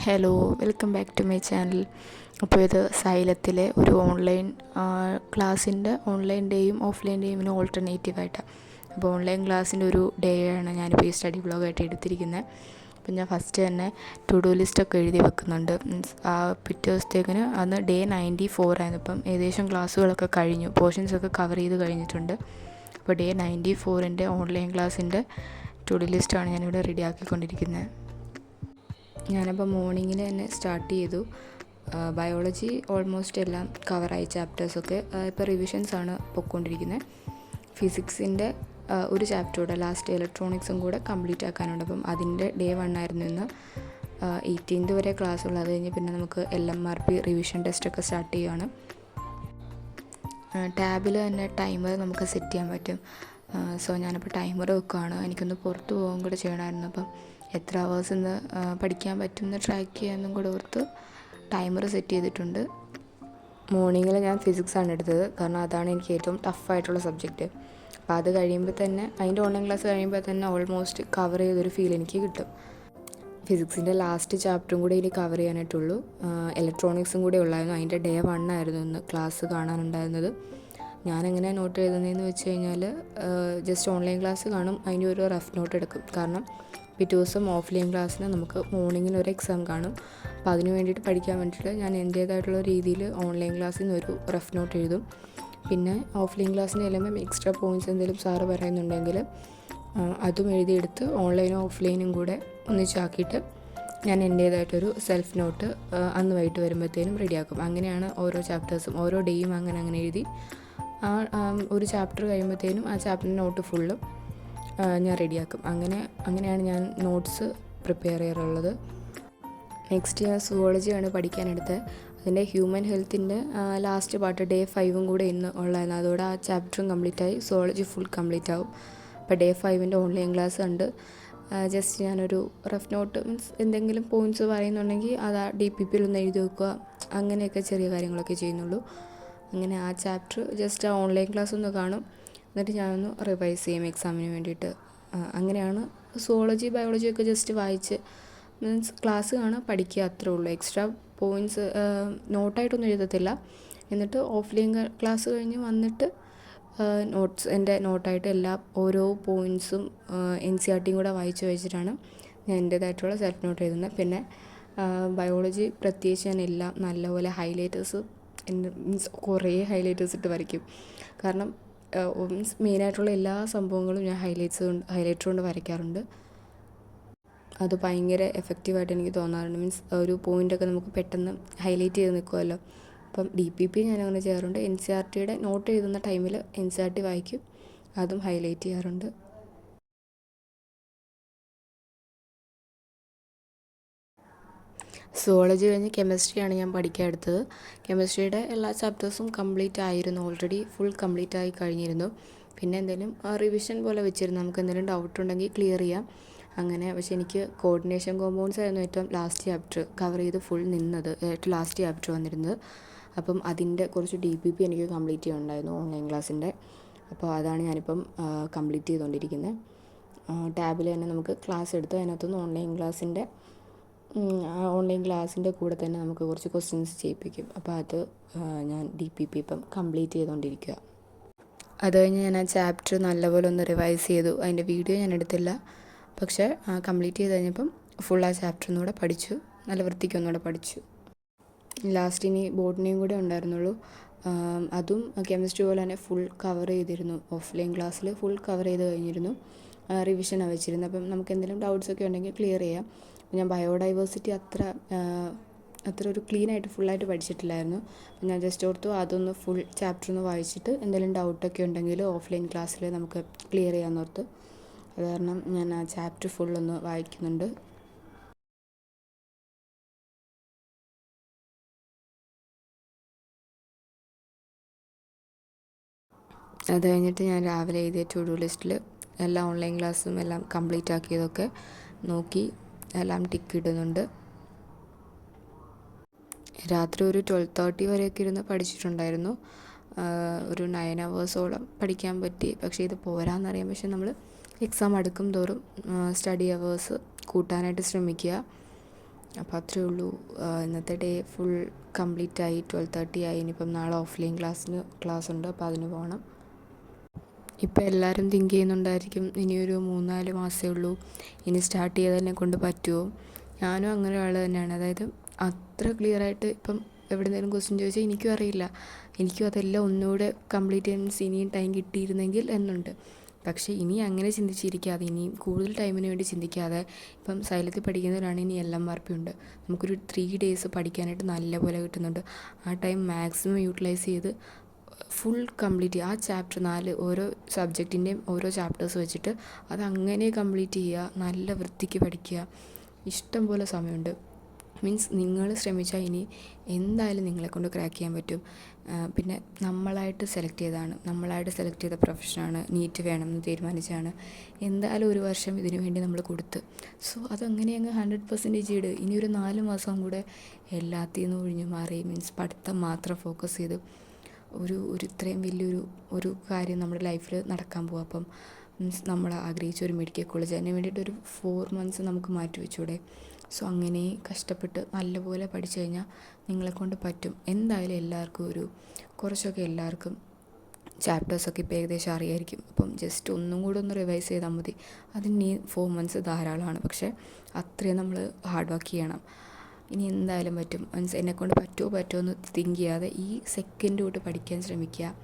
Hello, welcome back to my channel. അപ്പോൾ ഇത് സൈലത്തിലെ ഒരു ഓൺലൈൻ ക്ലാസ്സിൻ്റെ ഓൺലൈൻ ഡേയും ഓഫ്ലൈൻ ഡേയും ഇതിന് ഓൾട്ടർനേറ്റീവായിട്ടാണ്. അപ്പോൾ ഓൺലൈൻ ക്ലാസ്സിൻ്റെ ഒരു ഡേ ആണ് ഞാനിപ്പോൾ ഈ സ്റ്റഡി ബ്ലോഗായിട്ട് എടുത്തിരിക്കുന്നത്. അപ്പം ഞാൻ ഫസ്റ്റ് തന്നെ ടു ഡു ലിസ്റ്റൊക്കെ എഴുതി വെക്കുന്നുണ്ട്. മീൻസ് ആ പിറ്റേ ദിവസത്തേക്കിന് അന്ന് ഡേ 94 ആയിരുന്നു. ഇപ്പം ഏകദേശം ക്ലാസ്സുകളൊക്കെ കഴിഞ്ഞു, പോർഷൻസൊക്കെ കവർ ചെയ്ത് കഴിഞ്ഞിട്ടുണ്ട്. അപ്പോൾ ഡേ 94ൻ്റെ ഓൺലൈൻ ക്ലാസ്സിൻ്റെ ടു ഡു ലിസ്റ്റാണ് ഞാനിവിടെ റെഡി ആക്കിക്കൊണ്ടിരിക്കുന്നത്. ഞാനപ്പോൾ മോർണിംഗിൽ തന്നെ സ്റ്റാർട്ട് ചെയ്തു. ബയോളജി ഓൾമോസ്റ്റ് എല്ലാം കവറായി, ചാപ്റ്റേഴ്സൊക്കെ ഇപ്പോൾ റിവിഷൻസാണ് പൊയ്ക്കൊണ്ടിരിക്കുന്നത്. ഫിസിക്സിൻ്റെ ഒരു ചാപ്റ്റർ കൂടെ, ലാസ്റ്റ് ഇലക്ട്രോണിക്സും കൂടെ കംപ്ലീറ്റ് ആക്കാനുണ്ട്. അപ്പം അതിൻ്റെ ഡേ 1 ആയിരുന്നു ഇന്ന്. 18th വരെ ക്ലാസ്സുകൾ. അത് കഴിഞ്ഞ് പിന്നെ നമുക്ക് LMRP റിവിഷൻ ടെസ്റ്റൊക്കെ സ്റ്റാർട്ട് ചെയ്യുകയാണ്. ടാബിൽ തന്നെ ടൈമർ നമുക്ക് സെറ്റ് ചെയ്യാൻ പറ്റും. സോ ഞാനിപ്പോൾ ടൈമർ വെക്കുകയാണ്. എനിക്കൊന്ന് പുറത്ത് പോകാൻ കൂടെ ചെയ്യണമായിരുന്നു. അപ്പം എത്ര അവേഴ്സ് ഇന്ന് പഠിക്കാൻ പറ്റുമെന്ന് ട്രാക്ക് ചെയ്യാമെന്നും കൂടെ ഓർത്ത് ടൈമർ സെറ്റ് ചെയ്തിട്ടുണ്ട്. മോർണിംഗിൽ ഞാൻ ഫിസിക്സാണ് എടുത്തത്, കാരണം അതാണ് എനിക്ക് ഏറ്റവും ടഫായിട്ടുള്ള സബ്ജക്റ്റ്. അപ്പോൾ അത് കഴിയുമ്പോൾ തന്നെ, അതിൻ്റെ ഓൺലൈൻ ക്ലാസ് കഴിയുമ്പോൾ തന്നെ ഓൾമോസ്റ്റ് കവർ ചെയ്തൊരു ഫീൽ എനിക്ക് കിട്ടും. ഫിസിക്സിൻ്റെ ലാസ്റ്റ് ചാപ്റ്ററും കൂടെ ഇനി കവർ ചെയ്യാനായിട്ടുള്ളൂ. ഇലക്ട്രോണിക്സും കൂടെ ഉള്ളായിരുന്നു. അതിൻ്റെ ഡേ 1 ആയിരുന്നു ഇന്ന് ക്ലാസ് കാണാനുണ്ടായിരുന്നത്. ഞാനെങ്ങനെ നോട്ട് എഴുതുന്നതെന്ന് വെച്ച് കഴിഞ്ഞാൽ, ജസ്റ്റ് ഓൺലൈൻ ക്ലാസ് കാണും, അതിൻ്റെ ഒരു റഫ് നോട്ട് എടുക്കും. കാരണം പിറ്റേ ദിവസം ഓഫ്ലൈൻ ക്ലാസ്സിന് നമുക്ക് മോർണിംഗിൽ ഒരു എക്സാം കാണും. അപ്പോൾ അതിന് വേണ്ടിയിട്ട് പഠിക്കാൻ വേണ്ടിയിട്ട് ഞാൻ എൻ്റേതായിട്ടുള്ള രീതിയിൽ ഓൺലൈൻ ക്ലാസ്സിൽ നിന്ന് ഒരു റഫ് നോട്ട് എഴുതും. പിന്നെ ഓഫ്ലൈൻ ക്ലാസ്സിന് ചെല്ലുമ്പം എക്സ്ട്രാ പോയിൻറ്റ്സ് എന്തെങ്കിലും സാറ് പറയുന്നുണ്ടെങ്കിൽ അതും എഴുതിയെടുത്ത് ഓൺലൈനും ഓഫ്ലൈനും കൂടെ ഒന്നിച്ചാക്കിയിട്ട് ഞാൻ എൻ്റേതായിട്ടൊരു സെൽഫ് നോട്ട് അന്ന് വൈകിട്ട് വരുമ്പോഴത്തേനും റെഡിയാക്കും. അങ്ങനെയാണ് ഓരോ ചാപ്റ്റേഴ്സും ഓരോ ഡേയും അങ്ങനെ എഴുതി ഒരു ചാപ്റ്റർ കഴിയുമ്പോഴത്തേനും ആ ചാപ്റ്ററിൻ്റെ നോട്ട് ഫുള്ളും ഞാൻ റെഡിയാക്കും. അങ്ങനെയാണ് ഞാൻ നോട്ട്സ് പ്രിപ്പയർ ചെയ്യാറുള്ളത്. നെക്സ്റ്റ് ഞാൻ സുവോളജിയാണ് പഠിക്കാനെടുത്തത്. അതിൻ്റെ ഹ്യൂമൻ ഹെൽത്തിൻ്റെ ലാസ്റ്റ് പാർട്ട് ഡേ 5 കൂടെ ഇന്ന് ഉള്ളതായിരുന്നു. അതോടെ ആ ചാപ്റ്ററും കംപ്ലീറ്റായി, സുവോളജി ഫുൾ കംപ്ലീറ്റ് ആവും. അപ്പോൾ ഡേ 5ൻ്റെ ഓൺലൈൻ ക്ലാസ് ഉണ്ട്. ജസ്റ്റ് ഞാനൊരു റഫ് നോട്ട്, മീൻസ് എന്തെങ്കിലും പോയിൻറ്റ്സ് പറയുന്നുണ്ടെങ്കിൽ അത് ആ DPPയിൽ ഒന്ന് എഴുതി വെക്കുക, അങ്ങനെയൊക്കെ ചെറിയ കാര്യങ്ങളൊക്കെ ചെയ്യുന്നുള്ളൂ. അങ്ങനെ ആ ചാപ്റ്റർ ജസ്റ്റ് ആ ഓൺലൈൻ ക്ലാസ് ഒന്ന് കാണും, എന്നിട്ട് ഞാനൊന്ന് റിവൈസ് ചെയ്യും എക്സാമിന് വേണ്ടിയിട്ട്. അങ്ങനെയാണ് സുവോളജി ബയോളജിയൊക്കെ ജസ്റ്റ് വായിച്ച്, മീൻസ് ക്ലാസ് കാണാൻ പഠിക്കുക, അത്രേ ഉള്ളൂ. എക്സ്ട്രാ പോയിൻറ്റ്സ് നോട്ടായിട്ടൊന്നും എഴുതത്തില്ല. എന്നിട്ട് ഓഫ്ലൈൻ ക്ലാസ് കഴിഞ്ഞ് വന്നിട്ട് എൻ്റെ നോട്ടായിട്ട് ഓരോ പോയിൻറ്റ്സും NCERT കൂടെ വായിച്ച് വെച്ചിട്ടാണ് ഞാൻ എൻ്റേതായിട്ടുള്ള സെൽഫ് നോട്ട് എഴുതുന്നത്. പിന്നെ ബയോളജി പ്രത്യേകിച്ച് ഞാൻ എല്ലാം നല്ലപോലെ ഹൈലൈറ്റേഴ്സ്, മീൻസ് കുറേ ഹൈലൈറ്റേഴ്സ് ഇട്ട് വരയ്ക്കും. കാരണം മീൻസ് മെയിനായിട്ടുള്ള എല്ലാ സംഭവങ്ങളും ഞാൻ ഹൈലൈറ്റർ കൊണ്ട് വരയ്ക്കാറുണ്ട്. അത് ഭയങ്കര എഫക്റ്റീവായിട്ട് എനിക്ക് തോന്നാറുണ്ട്. മീൻസ് ഒരു പോയിൻ്റൊക്കെ നമുക്ക് പെട്ടെന്ന് ഹൈലൈറ്റ് ചെയ്ത് നിൽക്കുമല്ലോ. അപ്പം DPP ഞാൻ അങ്ങനെ ചെയ്യാറുണ്ട്. NCERTയുടെ നോട്ട് എഴുതുന്ന ടൈമിൽ NCERT വായിക്കും, അതും ഹൈലൈറ്റ് ചെയ്യാറുണ്ട്. സുവോളജി കഴിഞ്ഞ് കെമിസ്ട്രിയാണ് ഞാൻ പഠിക്കാൻ എടുത്തത്. കെമിസ്ട്രിയുടെ എല്ലാ ചാപ്റ്റേഴ്സും കംപ്ലീറ്റ് ആയിരുന്നു, ഓൾറെഡി ഫുൾ കംപ്ലീറ്റ് ആയി കഴിഞ്ഞിരുന്നു. പിന്നെ എന്തെങ്കിലും റിവിഷൻ പോലെ വെച്ചിരുന്നു, നമുക്ക് എന്തെങ്കിലും ഡൗട്ട് ഉണ്ടെങ്കിൽ ക്ലിയർ ചെയ്യാം അങ്ങനെ. പക്ഷേ എനിക്ക് കോർഡിനേഷൻ കോമ്പൗണ്ട്സ് ആയിരുന്നു ഏറ്റവും ലാസ്റ്റ് ചാപ്റ്റർ കവർ ചെയ്ത് ഫുൾ നിന്നത്, ഏറ്റവും ലാസ്റ്റ് ചാപ്റ്റർ വന്നിരുന്നത്. അപ്പം അതിൻ്റെ കുറച്ച് DPP എനിക്ക് കംപ്ലീറ്റ് ചെയ്യാനുണ്ടായിരുന്നു ഓൺലൈൻ ക്ലാസ്സിൻ്റെ. അപ്പോൾ അതാണ് ഞാനിപ്പം കംപ്ലീറ്റ് ചെയ്തുകൊണ്ടിരിക്കുന്നത്. ടാബിൽ തന്നെ നമുക്ക് ക്ലാസ് എടുത്ത് അതിനകത്തുനിന്ന് ഓൺലൈൻ ക്ലാസ്സിൻ്റെ കൂടെ തന്നെ നമുക്ക് കുറച്ച് ക്വസ്റ്റ്യൻസ് ചെയ്യിപ്പിക്കും. അപ്പോൾ അത് ഞാൻ DPP ഇപ്പം കംപ്ലീറ്റ് ചെയ്തുകൊണ്ടിരിക്കുക. അത് കഴിഞ്ഞ് ഞാൻ ആ ചാപ്റ്റർ നല്ലപോലെ ഒന്ന് റിവൈസ് ചെയ്തു. അതിൻ്റെ വീഡിയോ ഞാൻ എടുത്തില്ല, പക്ഷേ കംപ്ലീറ്റ് ചെയ്ത് കഴിഞ്ഞപ്പം ഫുൾ ആ ചാപ്റ്റർ ഒന്നുകൂടെ പഠിച്ചു, നല്ല വൃത്തിക്ക് ഒന്നുകൂടെ പഠിച്ചു. ലാസ്റ്റ് ഇനി ബോട്ടണിയും കൂടെ ഉണ്ടായിരുന്നുള്ളൂ. അതും കെമിസ്ട്രി പോലെ തന്നെ ഫുൾ കവർ ചെയ്തിരുന്നു. ഓഫ്ലൈൻ ക്ലാസ്സിൽ ഫുൾ കവർ ചെയ്ത് കഴിഞ്ഞിരുന്നു, റിവിഷനാണ് വെച്ചിരുന്നത്. അപ്പം നമുക്ക് എന്തെങ്കിലും ഡൗട്ട്സൊക്കെ ഉണ്ടെങ്കിൽ ക്ലിയർ ചെയ്യാം. ഞാൻ ബയോഡൈവേഴ്സിറ്റി അത്ര ഒരു ക്ലീനായിട്ട് ഫുള്ളായിട്ട് പഠിച്ചിട്ടില്ലായിരുന്നു. ഞാൻ ജസ്റ്റ് ഓർത്തു അതൊന്ന് ഫുൾ ചാപ്റ്റർ ഒന്ന് വായിച്ചിട്ട് എന്തെങ്കിലും ഡൗട്ടൊക്കെ ഉണ്ടെങ്കിൽ ഓഫ്ലൈൻ ക്ലാസ്സിൽ നമുക്ക് ക്ലിയർ ചെയ്യാമെന്നോർത്ത്. അത് കാരണം ഞാൻ ആ ചാപ്റ്റർ ഫുള്ളൊന്ന് വായിക്കുന്നുണ്ട്. അത് കഴിഞ്ഞിട്ട് ഞാൻ രാവിലെ എഴുതിയ ടു ഡു ലിസ്റ്റിൽ എല്ലാ ഓൺലൈൻ ക്ലാസ്സും എല്ലാം കംപ്ലീറ്റ് ആക്കിയതൊക്കെ നോക്കി എല്ലാം ടിക്ക് ഇടുന്നുണ്ട്. രാത്രി ഒരു 12:30 വരെയൊക്കെ ഇരുന്ന് പഠിച്ചിട്ടുണ്ടായിരുന്നു. ഒരു 9 hours പഠിക്കാൻ പറ്റി. പക്ഷേ ഇത് പോരാന്നറിയാം. പക്ഷേ നമ്മൾ എക്സാം അടുക്കും തോറും സ്റ്റഡി അവേഴ്സ് കൂട്ടാനായിട്ട് ശ്രമിക്കുക. അപ്പോൾ അത്രയേ ഉള്ളൂ. ഇന്നത്തെ ഡേ ഫുൾ കംപ്ലീറ്റ് ആയി. 12:30 ആയി. ഇനിയിപ്പം നാളെ ഓഫ്ലൈൻ ക്ലാസ് ഉണ്ട്, അപ്പോൾ അതിന് പോകണം. ഇപ്പോൾ എല്ലാവരും തിങ്ക് ചെയ്യുന്നുണ്ടായിരിക്കും ഇനിയൊരു 3-4 മാസമേ ഉള്ളൂ, ഇനി സ്റ്റാർട്ട് ചെയ്തതിനെ കൊണ്ട് പറ്റുമോ. ഞാനും അങ്ങനെ ഒരാൾ തന്നെയാണ്. അതായത് അത്ര ക്ലിയറായിട്ട് ഇപ്പം എവിടെയെങ്കിലും ക്വസ്റ്റ്യൻ ചോദിച്ചാൽ എനിക്കും അറിയില്ല. എനിക്കും അതെല്ലാം ഒന്നുകൂടെ കംപ്ലീറ്റ് ചെയ്യാൻ ഇനിയും ടൈം കിട്ടിയിരുന്നെങ്കിൽ എന്നുണ്ട്. പക്ഷേ ഇനി അങ്ങനെ ചിന്തിച്ചിരിക്കാതെ, ഇനിയും കൂടുതൽ ടൈമിന് വേണ്ടി ചിന്തിക്കാതെ, ഇപ്പം സൈലത്തിൽ പഠിക്കുന്നവരാണെങ്കിൽ ഇനി LMRP ഉണ്ട്. നമുക്കൊരു 3 days പഠിക്കാനായിട്ട് നല്ല പോലെ കിട്ടുന്നുണ്ട്. ആ ടൈം മാക്സിമം യൂട്ടിലൈസ് ചെയ്ത് ഫുൾ കംപ്ലീറ്റ് ചെയ്യുക. ആ ചാപ്റ്റർ 4 ഓരോ സബ്ജക്റ്റിൻ്റെയും ഓരോ ചാപ്റ്റേഴ്സ് വെച്ചിട്ട് അതങ്ങനെ കംപ്ലീറ്റ് ചെയ്യുക. നല്ല വൃത്തിക്ക് പഠിക്കുക. ഇഷ്ടം പോലെ സമയമുണ്ട്. മീൻസ് നിങ്ങൾ ശ്രമിച്ചാൽ ഇനി എന്തായാലും നിങ്ങളെക്കൊണ്ട് ക്രാക്ക് ചെയ്യാൻ പറ്റും. പിന്നെ നമ്മളായിട്ട് സെലക്ട് ചെയ്ത പ്രൊഫഷനാണ്. നീറ്റ് വേണമെന്ന് തീരുമാനിച്ചാണ്. എന്തായാലും 1 വർഷം ഇതിനു വേണ്ടി നമ്മൾ കൊടുത്ത്. സോ അതങ്ങനെ അങ്ങ് 100% ഇട്. ഇനി ഒരു 4 മാസം കൂടെ എല്ലാത്തിൽ നിന്നും ഒഴിഞ്ഞു മാറി മീൻസ് പഠിത്തം മാത്രം ഫോക്കസ് ചെയ്ത് ഒരു ഇത്രയും വലിയൊരു കാര്യം നമ്മുടെ ലൈഫിൽ നടക്കാൻ പോകും. അപ്പം മീൻസ് നമ്മൾ ആഗ്രഹിച്ച ഒരു മെഡിക്കൽ കോളേജ്, അതിന് വേണ്ടിയിട്ടൊരു 4 months നമുക്ക് മാറ്റി വെച്ചൂടെ. സോ അങ്ങനെ കഷ്ടപ്പെട്ട് നല്ലപോലെ പഠിച്ചു കഴിഞ്ഞാൽ നിങ്ങളെക്കൊണ്ട് പറ്റും. എന്തായാലും എല്ലാവർക്കും കുറച്ചൊക്കെ എല്ലാവർക്കും ചാപ്റ്റേഴ്സൊക്കെ ഇപ്പോൾ ഏകദേശം അറിയായിരിക്കും. അപ്പം ജസ്റ്റ് ഒന്നും കൂടെ ഒന്ന് റിവൈസ് ചെയ്താൽ മതി. അതിന് 4 months ധാരാളമാണ്. പക്ഷേ അത്രയും നമ്മൾ ഹാർഡ് വർക്ക് ചെയ്യണം. ഇനി എന്തായാലും പറ്റും. മീൻസ് എന്നെക്കൊണ്ട് പറ്റുമോ എന്ന് തിങ്ക് ചെയ്യാതെ ഈ സെക്കൻഡ് തൊട്ട് പഠിക്കാൻ ശ്രമിക്കുക.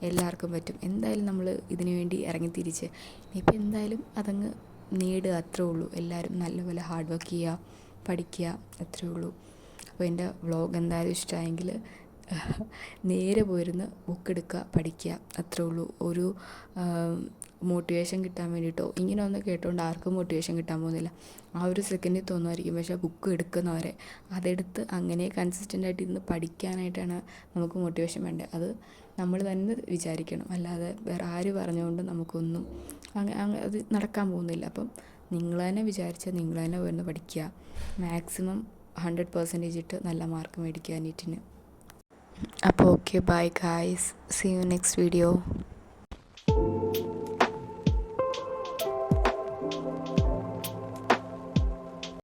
എല്ലാവർക്കും പറ്റും. എന്തായാലും നമ്മൾ ഇതിനു വേണ്ടി ഇറങ്ങിത്തിരിച്ച് ഇനിയിപ്പോൾ എന്തായാലും അതങ്ങ് നേടുക, അത്രേ ഉള്ളൂ. എല്ലാവരും നല്ലപോലെ ഹാർഡ് വർക്ക് ചെയ്യുക, പഠിക്കുക, അത്രേ ഉള്ളൂ. അപ്പോൾ എൻ്റെ വ്ളോഗ് എന്തായാലും ഇഷ്ടമായെങ്കിൽ നേരെ പോയിരുന്ന് ബുക്ക് എടുക്കുക, പഠിക്കുക, അത്രേ ഉള്ളൂ. ഒരു മോട്ടിവേഷൻ കിട്ടാൻ വേണ്ടിയിട്ടോ ഇങ്ങനെ ഒന്ന് കേട്ടുകൊണ്ട് ആർക്കും മോട്ടിവേഷൻ കിട്ടാൻ പോകുന്നില്ല. ആ ഒരു സെക്കൻഡിൽ തോന്നുമായിരിക്കും. പക്ഷേ ബുക്ക് എടുക്കുന്നവരെ അതെടുത്ത് അങ്ങനെ കൺസിസ്റ്റൻ്റായിട്ട് ഇരുന്ന് പഠിക്കാനായിട്ടാണ് നമുക്ക് മോട്ടിവേഷൻ വേണ്ടത്. അത് നമ്മൾ തന്നെ വിചാരിക്കണം. അല്ലാതെ വേറെ ആര് പറഞ്ഞുകൊണ്ട് നമുക്കൊന്നും അത് നടക്കാൻ പോകുന്നില്ല. അപ്പം നിങ്ങൾ തന്നെ വിചാരിച്ചാൽ നിങ്ങൾ തന്നെ പോയിരുന്ന് പഠിക്കുക. മാക്സിമം 100% ഇട്ട് നല്ല മാർക്ക് മേടിക്കുക നീറ്റിന്. അപ്പോൾ okay, bye guys, see you next video.